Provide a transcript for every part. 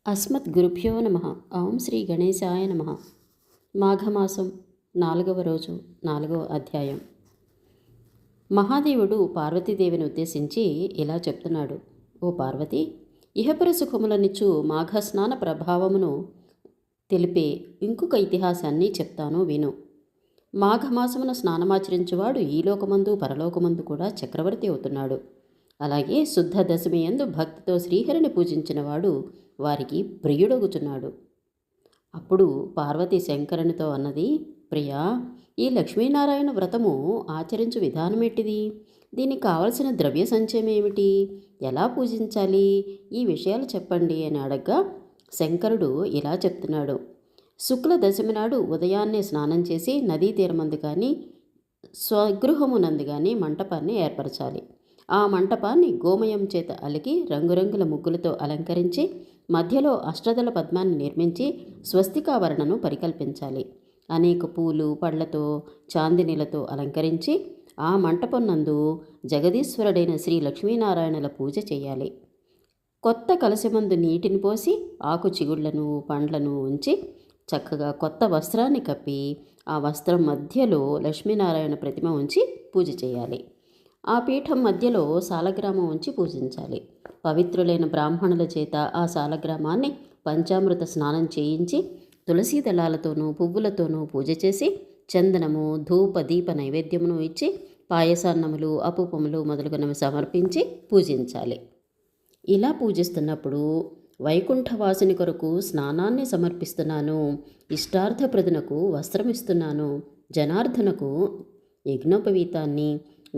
అస్మద్గురుభ్యో నమ. ఓం శ్రీ గణేశాయ నమ. మాఘమాసం 4వ రోజు 4వ అధ్యాయం. మహాదేవుడు పార్వతీదేవిని ఉద్దేశించి ఇలా చెప్తున్నాడు. ఓ పార్వతి, ఇహపర సుఖములనిచ్చు మాఘస్నాన ప్రభావమును తెలిపే ఇంకొక ఇతిహాసాన్ని చెప్తాను విను. మాఘమాసమున స్నానమాచరించువాడు ఈ లోకమందు పరలోకమందు కూడా చక్రవర్తి అవుతున్నాడు. అలాగే శుద్ధ దశమి యందు భక్తితో శ్రీహరిని పూజించిన వాడు వారికి ప్రియుడొగుచున్నాడు. అప్పుడు పార్వతి శంకరునితో అన్నది, ప్రియా, ఈ లక్ష్మీనారాయణ వ్రతము ఆచరించు విధానమేటిది? దీనికి కావలసిన ద్రవ్య సంచయం ఏమిటి? ఎలా పూజించాలి? ఈ విషయాలు చెప్పండి అని అడగ్గా శంకరుడు ఇలా చెప్తున్నాడు. శుక్ల దశమి నాడు ఉదయాన్నే స్నానం చేసి నదీ తీరమందు కానీ స్వగృహమునందు కానీ మంటపాన్ని ఏర్పరచాలి. ఆ మంటపాన్ని గోమయం చేత అలికి రంగురంగుల ముగ్గులతో అలంకరించి మధ్యలో అష్టదళ పద్మాన్ని నిర్మించి స్వస్తికావరణను పరికల్పించాలి. అనేక పూలు పళ్లతో చాందినిలతో అలంకరించి ఆ మంటపం నందు జగదీశ్వరుడైన శ్రీ లక్ష్మీనారాయణల పూజ చేయాలి. కొత్త కలశమందు నీటిని పోసి ఆకు చిగుళ్లను పండ్లను ఉంచి చక్కగా కొత్త వస్త్రాన్ని కప్పి ఆ వస్త్రం మధ్యలో లక్ష్మీనారాయణ ప్రతిమ ఉంచి పూజ చేయాలి. ఆ పీఠం మధ్యలో సాలగ్రామం ఉంచి పూజించాలి. పవిత్రులైన బ్రాహ్మణుల చేత ఆ సాలగ్రామాన్ని పంచామృత స్నానం చేయించి తులసీ దళాలతోనూ పువ్వులతోనూ పూజ చేసి చందనము ధూప దీప నైవేద్యమును ఇచ్చి పాయసాన్నములు అపూపములు మొదలుగునవి సమర్పించి పూజించాలి. ఇలా పూజిస్తున్నప్పుడు వైకుంఠవాసుని కొరకు స్నానాన్ని సమర్పిస్తున్నాను, ఇష్టార్థప్రదునకు వస్త్రమిస్తున్నాను, జనార్దనకు యజ్ఞోపవీతాన్ని,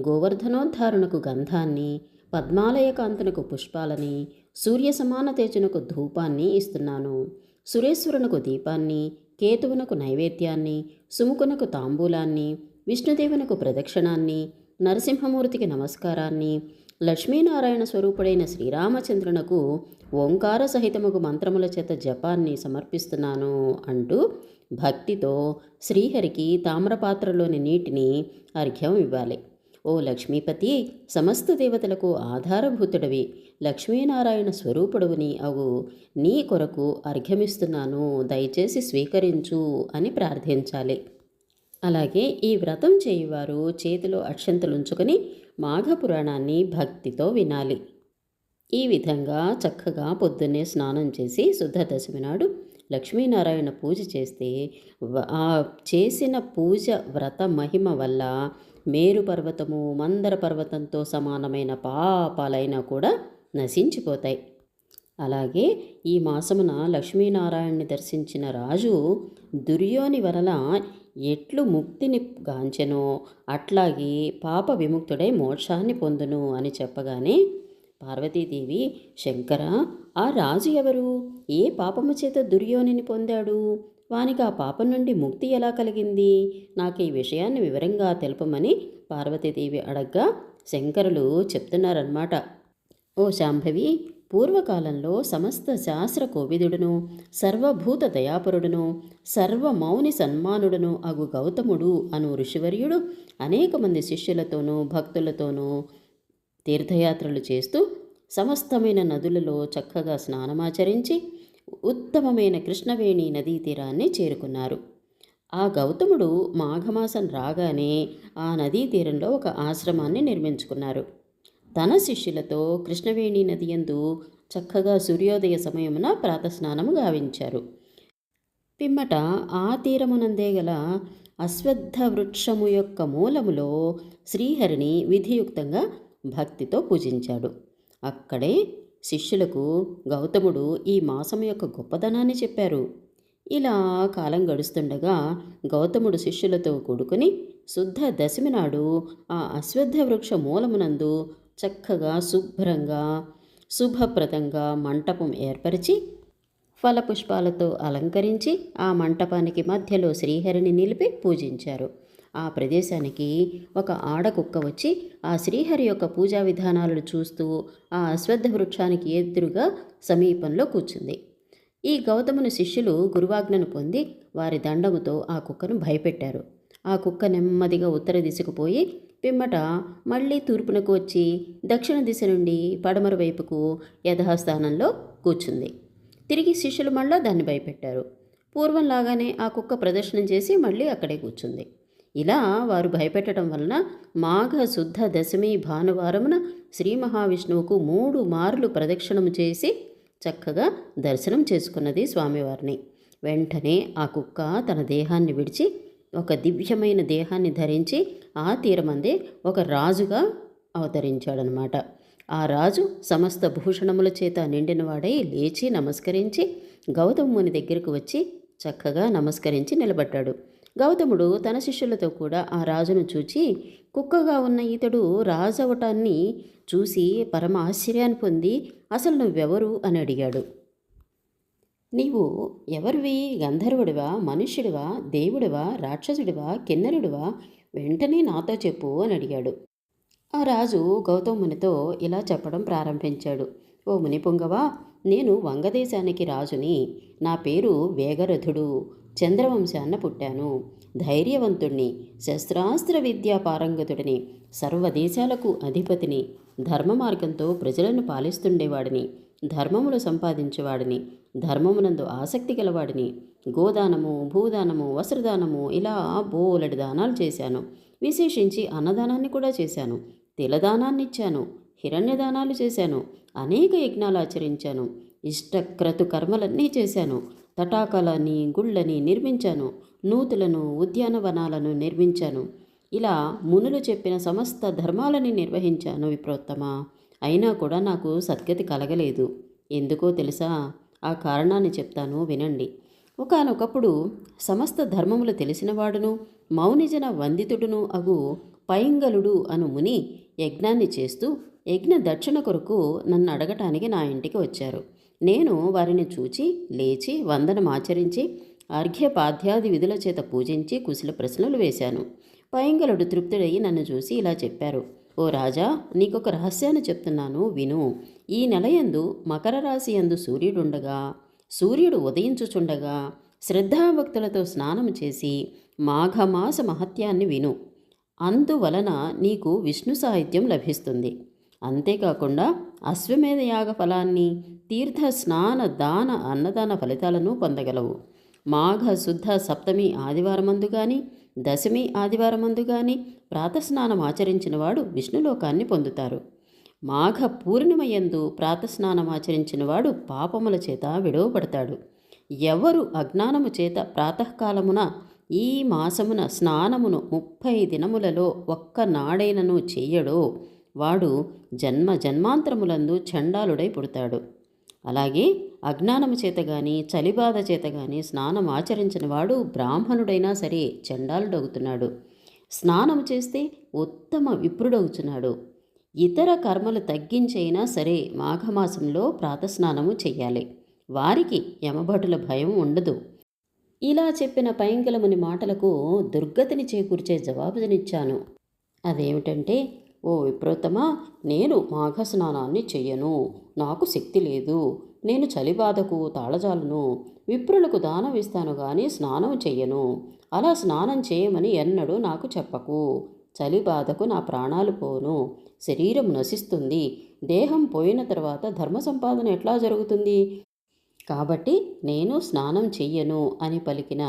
గోవర్ధనోద్ధారణకు గంధాన్ని, పద్మాలయకాంతునకు పుష్పాలని, సూర్య సమాన తేజునకు ధూపాన్ని ఇస్తున్నాను, సురేశ్వరునకు దీపాన్ని, కేతువునకు నైవేద్యాన్ని, సుముకునకు తాంబూలాన్ని, విష్ణుదేవునకు ప్రదక్షిణాన్ని, నరసింహమూర్తికి నమస్కారాన్ని, లక్ష్మీనారాయణ స్వరూపుడైన శ్రీరామచంద్రునకు ఓంకార సహితముకు మంత్రముల చేత జపాన్ని సమర్పిస్తున్నాను అంటూ భక్తితో శ్రీహరికి తామ్రపాత్రలోని నీటిని అర్ఘ్యం ఇవ్వాలి. ఓ లక్ష్మీపతి, సమస్త దేవతలకు ఆధారభూతుడవి, లక్ష్మీనారాయణ స్వరూపుడవుని అవు నీ కొరకు అర్ఘ్యమిస్తున్నాను, దయచేసి స్వీకరించు అని ప్రార్థించాలి. అలాగే ఈ వ్రతం చేయువారు చేతిలో అక్షంతలుంచుకొని మాఘపురాణాన్ని భక్తితో వినాలి. ఈ విధంగా చక్కగా పొద్దున్నే స్నానం చేసి శుద్ధ దశమి నాడు లక్ష్మీనారాయణ పూజ చేస్తే ఆ చేసిన పూజ వ్రత మహిమ వల్ల మేరు పర్వతము మందర పర్వతంతో సమానమైన పాపాలైనా కూడా నశించిపోతాయి. అలాగే ఈ మాసమున లక్ష్మీనారాయణ్ణి దర్శించిన రాజు దుర్యోని వలన ఎట్లు ముక్తిని గాంచెనో అట్లాగే పాప విముక్తుడై మోక్షాన్ని పొందును అని చెప్పగానే పార్వతీదేవి, శంకర, ఆ రాజు ఎవరు? ఏ పాపము చేత దుర్యోనిని పొందాడు? వానికి ఆ పాపం నుండి ముక్తి ఎలా కలిగింది? నాకు ఈ విషయాన్ని వివరంగా తెలుపమని పార్వతీదేవి అడగ్గా శంకరులు చెప్తున్నారన్నమాట. ఓ శాంభవి, పూర్వకాలంలో సమస్త శాస్త్ర కోవిదుడును సర్వభూత దయాపరుడును సర్వమౌని సన్మానుడును అగు గౌతముడు అను ఋషివర్యుడు అనేక మంది శిష్యులతోనూ భక్తులతోనూ తీర్థయాత్రలు చేస్తూ సమస్తమైన నదులలో చక్కగా స్నానమాచరించి ఉత్తమమైన కృష్ణవేణి నదీ తీరాన్ని చేరుకున్నారు. ఆ గౌతముడు మాఘమాసం రాగానే ఆ నదీ తీరంలో ఒక ఆశ్రమాన్ని నిర్మించుకున్నారు. తన శిష్యులతో కృష్ణవేణి నది యందు చక్కగా సూర్యోదయ సమయమున ప్రాతస్నానము గావించారు. పిమ్మట ఆ తీరమునందే గల అశ్వత్థ వృక్షము యొక్క మూలములో శ్రీహరిని విధియుక్తంగా భక్తితో పూజించాడు. అక్కడే శిష్యులకు గౌతముడు ఈ మాసం యొక్క గొప్పదనాన్ని చెప్పారు. ఇలా కాలం గడుస్తుండగా గౌతముడు శిష్యులతో కూడుకుని శుద్ధ దశమి నాడు ఆ అశ్వత్థ వృక్ష మూలమునందు చక్కగా శుభ్రంగా శుభప్రదంగా మంటపం ఏర్పరిచి ఫలపుష్పాలతో అలంకరించి ఆ మంటపానికి మధ్యలో శ్రీహరిని నిలిపి పూజించారు. ఆ ప్రదేశానికి ఒక ఆడకుక్క వచ్చి ఆ శ్రీహరి యొక్క పూజా విధానాలను చూస్తూ ఆ అశ్వత్థ వృక్షానికి ఎదురుగా సమీపంలో కూర్చుంది. ఈ గౌతముని శిష్యులు గురువాజ్ఞను పొంది వారి దండముతో ఆ కుక్కను భయపెట్టారు. ఆ కుక్క నెమ్మదిగా ఉత్తర దిశకు పోయి పిమ్మట మళ్ళీ తూర్పునకు వచ్చి దక్షిణ దిశ నుండి పడమర వైపుకు యథాస్థానంలో కూర్చుంది. తిరిగి శిష్యులు మళ్ళా దాన్ని భయపెట్టారు. పూర్వంలాగానే ఆ కుక్క ప్రదర్శనం చేసి మళ్ళీ అక్కడే కూర్చుంది. ఇలా వారు భయపెట్టడం వలన మాఘ శుద్ధ దశమి భానువారమున శ్రీ మహావిష్ణువుకు 3 మార్లు ప్రదక్షిణము చేసి చక్కగా దర్శనం చేసుకున్నది స్వామివారిని. వెంటనే ఆ కుక్క తన దేహాన్ని విడిచి ఒక దివ్యమైన దేహాన్ని ధరించి ఆ తీరమందే ఒక రాజుగా అవతరించాడనమాట. ఆ రాజు సమస్త భూషణముల చేత నిండినవాడై లేచి నమస్కరించి గౌతముని దగ్గరకు వచ్చి చక్కగా నమస్కరించి నిలబడ్డాడు. గౌతముడు తన శిష్యులతో కూడా ఆ రాజును చూచి కుక్కగా ఉన్న ఇతడు రాజవటాన్ని చూసి పరమ ఆశ్చర్యాన్ని పొంది అసలు నువ్వెవరు అని అడిగాడు. నీవు ఎవరివి? గంధర్వుడివా, మనుష్యుడివా, దేవుడివా, రాక్షసుడివా, కిన్నరుడివా? వెంటనే నాతో చెప్పు అని అడిగాడు. ఆ రాజు గౌతమునితో ఇలా చెప్పడం ప్రారంభించాడు. ఓ మునిపుంగవా, నేను వంగదేశానికి రాజుని. నా పేరు వేగరథుడు. చంద్రవంశాన్న పుట్టాను. ధైర్యవంతుణ్ణి, శస్త్రాస్త్ర విద్యా పారంగతుడిని, సర్వదేశాలకు అధిపతిని, ధర్మ మార్గంతో ప్రజలను పాలిస్తుండేవాడిని, ధర్మములు సంపాదించేవాడిని, ధర్మమునందు ఆసక్తి గలవాడిని. గోదానము, భూదానము, వస్త్రదానము ఇలా బోలెడు దానాలు చేశాను. విశేషించి అన్నదానాన్ని కూడా చేశాను. తిలదానాన్నిచ్చాను. హిరణ్యదానాలు చేశాను. అనేక యజ్ఞాలు ఆచరించాను. ఇష్టక్రతు కర్మలన్నీ చేశాను. తటాకాలని, గుళ్ళని నిర్మించాను. నూతులను, ఉద్యానవనాలను నిర్మించాను. ఇలా మునులు చెప్పిన సమస్త ధర్మాలని నిర్వహించాను విప్రోత్తమా. అయినా కూడా నాకు సద్గతి కలగలేదు. ఎందుకో తెలుసా? ఆ కారణాన్ని చెప్తాను వినండి. ఒకానొకప్పుడు సమస్త ధర్మములు తెలిసినవాడును మౌనిజన వందితుడును అగు పైంగలుడు అను ముని యజ్ఞాన్ని చేస్తూ యజ్ఞ దక్షిణ కొరకు నన్ను అడగటానికి నా ఇంటికి వచ్చారు. నేను వారిని చూచి లేచి వందనమాచరించి అర్ఘ్యపాధ్యాది విధుల చేత పూజించి కుశల ప్రశ్నలు వేశాను. పైంగలుడు తృప్తుడయి నన్ను చూసి ఇలా చెప్పారు. ఓ రాజా, నీకొక రహస్యాన్ని చెప్తున్నాను విను. ఈ నెలయందు మకర రాశి యందు సూర్యుడుండగా, సూర్యుడు ఉదయించుచుండగా శ్రద్ధాభక్తులతో స్నానం చేసి మాఘమాస మహత్యాన్ని విను. అందువలన నీకు విష్ణు సాహిత్యం లభిస్తుంది. అంతేకాకుండా అశ్వమేధ యాగ ఫలాన్ని, తీర్థ స్నాన దాన అన్నదాన ఫలితాలను పొందగలవు. మాఘ శుద్ధ సప్తమి ఆదివారమందు కానీ దశమి ఆదివారమందు కానీ ప్రాతస్నానం ఆచరించిన వాడు విష్ణులోకాన్ని పొందుతారు. మాఘ పూర్ణిమయందు ప్రాతస్నానం ఆచరించిన వాడు పాపముల చేత విడవబడతాడు. ఎవరు అజ్ఞానము చేత ప్రాతకాలమున ఈ మాసమున స్నానమును 30 దినములలో ఒక్క నాడైనను చెయ్యడో వాడు జన్మ జన్మాంతరములందు చండాలుడై పుడతాడు. అలాగే అజ్ఞానము చేత గాని చలిబాధ చేత గాని స్నానం ఆచరించిన వాడు బ్రాహ్మణుడైనా సరే చండాలుడవుతున్నాడు. స్నానము చేస్తే ఉత్తమ విప్రుడవుతున్నాడు. ఇతర కర్మలు తగ్గించైనా సరే మాఘమాసంలో ప్రాతస్నానము చెయ్యాలి. వారికి యమభటుల భయం ఉండదు. ఇలా చెప్పిన పైంగలముని మాటలకు దుర్గతిని చేకూర్చే జవాబునిచ్చాను. అదేమిటంటే, ఓ విప్రోత్తమా, నేను మాఘ స్నానాన్ని చెయ్యను. నాకు శక్తి లేదు. నేను చలిబాధకు తాళజాలను. విప్రులకు దానం ఇస్తాను గాని స్నానం చెయ్యను. అలా స్నానం చేయమని ఎన్నడూ నాకు చెప్పకు. చలిబాధకు నా ప్రాణాలు పోను. శరీరం నశిస్తుంది. దేహం పోయిన తర్వాత ధర్మ సంపాదన ఎట్లా జరుగుతుంది? కాబట్టి నేను స్నానం చెయ్యను అని పలికిన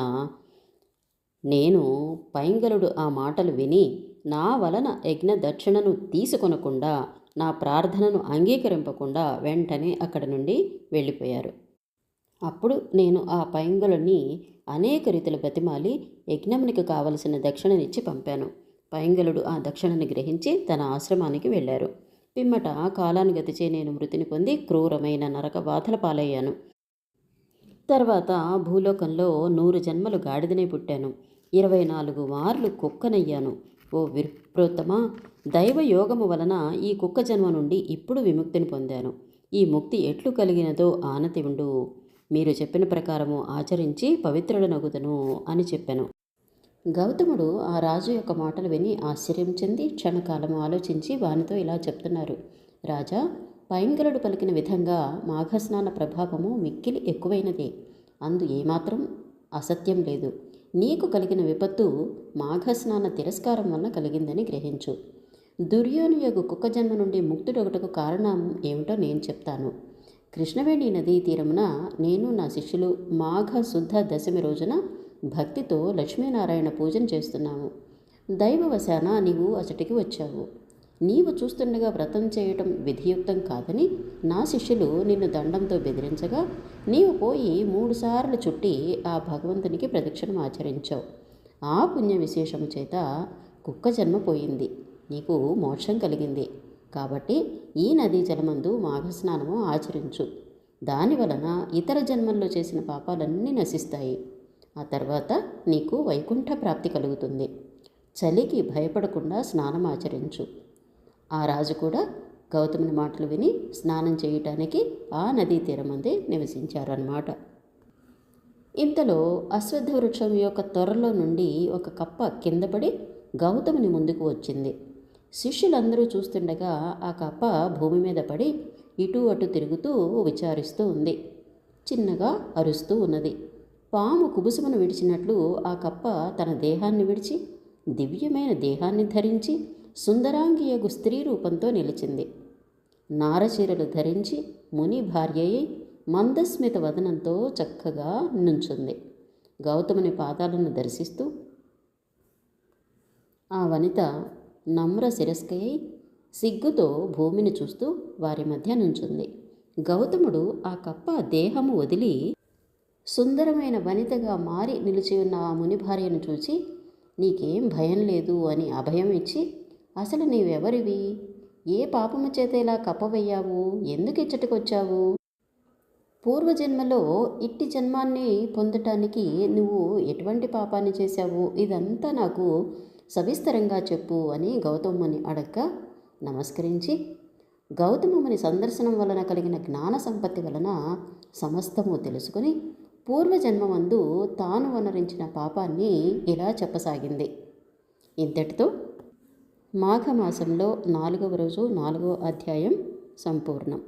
నేను పైంగలుడు ఆ మాటలు విని నా వలన యజ్ఞ దక్షిణను తీసుకొనకుండా, నా ప్రార్థనను అంగీకరింపకుండా వెంటనే అక్కడి నుండి వెళ్ళిపోయారు. అప్పుడు నేను ఆ పైంగలుని అనేక రీతుల బతిమాలి యజ్ఞమునికి కావలసిన దక్షిణనిచ్చి పంపాను. పైంగలుడు ఆ దక్షిణని గ్రహించి తన ఆశ్రమానికి వెళ్ళారు. పిమ్మట కాలానుగతిచే నేను మృతిని పొంది క్రూరమైన నరక బాధల పాలయ్యాను. తర్వాత భూలోకంలో 100 జన్మలు గాడిదనే పుట్టాను. 24 మార్లు కుక్కనయ్యాను. ఓ విప్రోత్తమా, దైవయోగము వలన ఈ కుక్క జన్మ నుండి ఇప్పుడు విముక్తిని పొందాను. ఈ ముక్తి ఎట్లు కలిగినదో ఆనతి ఉండు. మీరు చెప్పిన ప్రకారము ఆచరించి పవిత్రుడనగుదను అని చెప్పాను. గౌతముడు ఆ రాజు యొక్క మాటలు విని ఆశ్చర్యం చెంది క్షణకాలము ఆలోచించి వానితో ఇలా చెప్తున్నారు. రాజా, పైంగలుడు పలికిన విధంగా మాఘస్నాన ప్రభావము మిక్కిలి ఎక్కువైనదే. అందు ఏమాత్రం అసత్యం లేదు. నీకు కలిగిన విపత్తు మాఘస్నాన తిరస్కారం వలన కలిగిందని గ్రహించు. దుర్యోనుయగు కుక్క జన్మ నుండి ముక్తుడొకటకు కారణం ఏమిటో నేను చెప్తాను. కృష్ణవేణి నదీ తీరమున నేను నా శిష్యులు మాఘ శుద్ధ దశమి రోజున భక్తితో లక్ష్మీనారాయణ పూజను చేస్తున్నాము. దైవవశాన నీవు అచటికి వచ్చావు. నీవు చూస్తుండగా వ్రతం చేయటం విధియుక్తం కాదని నా శిష్యులు నిన్ను దండంతో బెదిరించగా నీవు పోయి 3 సార్లు చుట్టి ఆ భగవంతునికి ప్రదక్షిణం ఆచరించావు. ఆ పుణ్య విశేషము చేత కుక్క జన్మ పోయింది, నీకు మోక్షం కలిగింది. కాబట్టి ఈ నదీ జలమందు మాఘస్నానము ఆచరించు. దానివలన ఇతర జన్మల్లో చేసిన పాపాలన్నీ నశిస్తాయి. ఆ తర్వాత నీకు వైకుంఠ ప్రాప్తి కలుగుతుంది. చలికి భయపడకుండా స్నానం ఆచరించు. ఆ రాజు కూడా గౌతముని మాటలు విని స్నానం చేయటానికి ఆ నదీ తీరమందే నివసించారన్నమాట. ఇంతలో అశ్వత్థ వృక్షం యొక్క తొర్రలో నుండి ఒక కప్ప కిందపడి గౌతముని ముందుకు వచ్చింది. శిష్యులందరూ చూస్తుండగా ఆ కప్ప భూమి మీద పడి ఇటు అటు తిరుగుతూ విచారిస్తూ ఉంది. చిన్నగా అరుస్తూ ఉన్నది. పాము కుబుసమును విడిచినట్లు ఆ కప్ప తన దేహాన్ని విడిచి దివ్యమైన దేహాన్ని ధరించి సుందరాంగియగు స్త్రీ రూపంతో నిలిచింది. నారచీరలు ధరించి ముని భార్య అయి మందస్మిత వదనంతో చక్కగా నుంచుంది. గౌతముని పాదాలను దర్శిస్తూ ఆ వనిత నమ్ర శిరస్కై సిగ్గుతో భూమిని చూస్తూ వారి మధ్య నుంచుంది. గౌతముడు ఆ కప్ప దేహము వదిలి సుందరమైన వనితగా మారి నిలిచి ఉన్న ఆ ముని భార్యను చూచి, నీకేం భయం లేదు అని అభయం ఇచ్చి, అసలు నీవెవరివి? ఏ పాపము చేత ఇలా కప్పవయ్యావు? ఎందుకు ఇచ్చటికొచ్చావు? పూర్వజన్మలో ఇట్టి జన్మాన్ని పొందటానికి నువ్వు ఎటువంటి పాపాన్ని చేశావు? ఇదంతా నాకు సవిస్తరంగా చెప్పు అని గౌతముని అడగ్గా నమస్కరించి, గౌతముని సందర్శనం వలన కలిగిన జ్ఞాన సంపత్తి వలన సమస్తము తెలుసుకుని పూర్వజన్మమందు తాను వనరించిన పాపాన్ని ఇలా చెప్పసాగింది. ఇంతటితో మాఘమాసంలో 4వ రోజు 4వ అధ్యాయం సంపూర్ణం.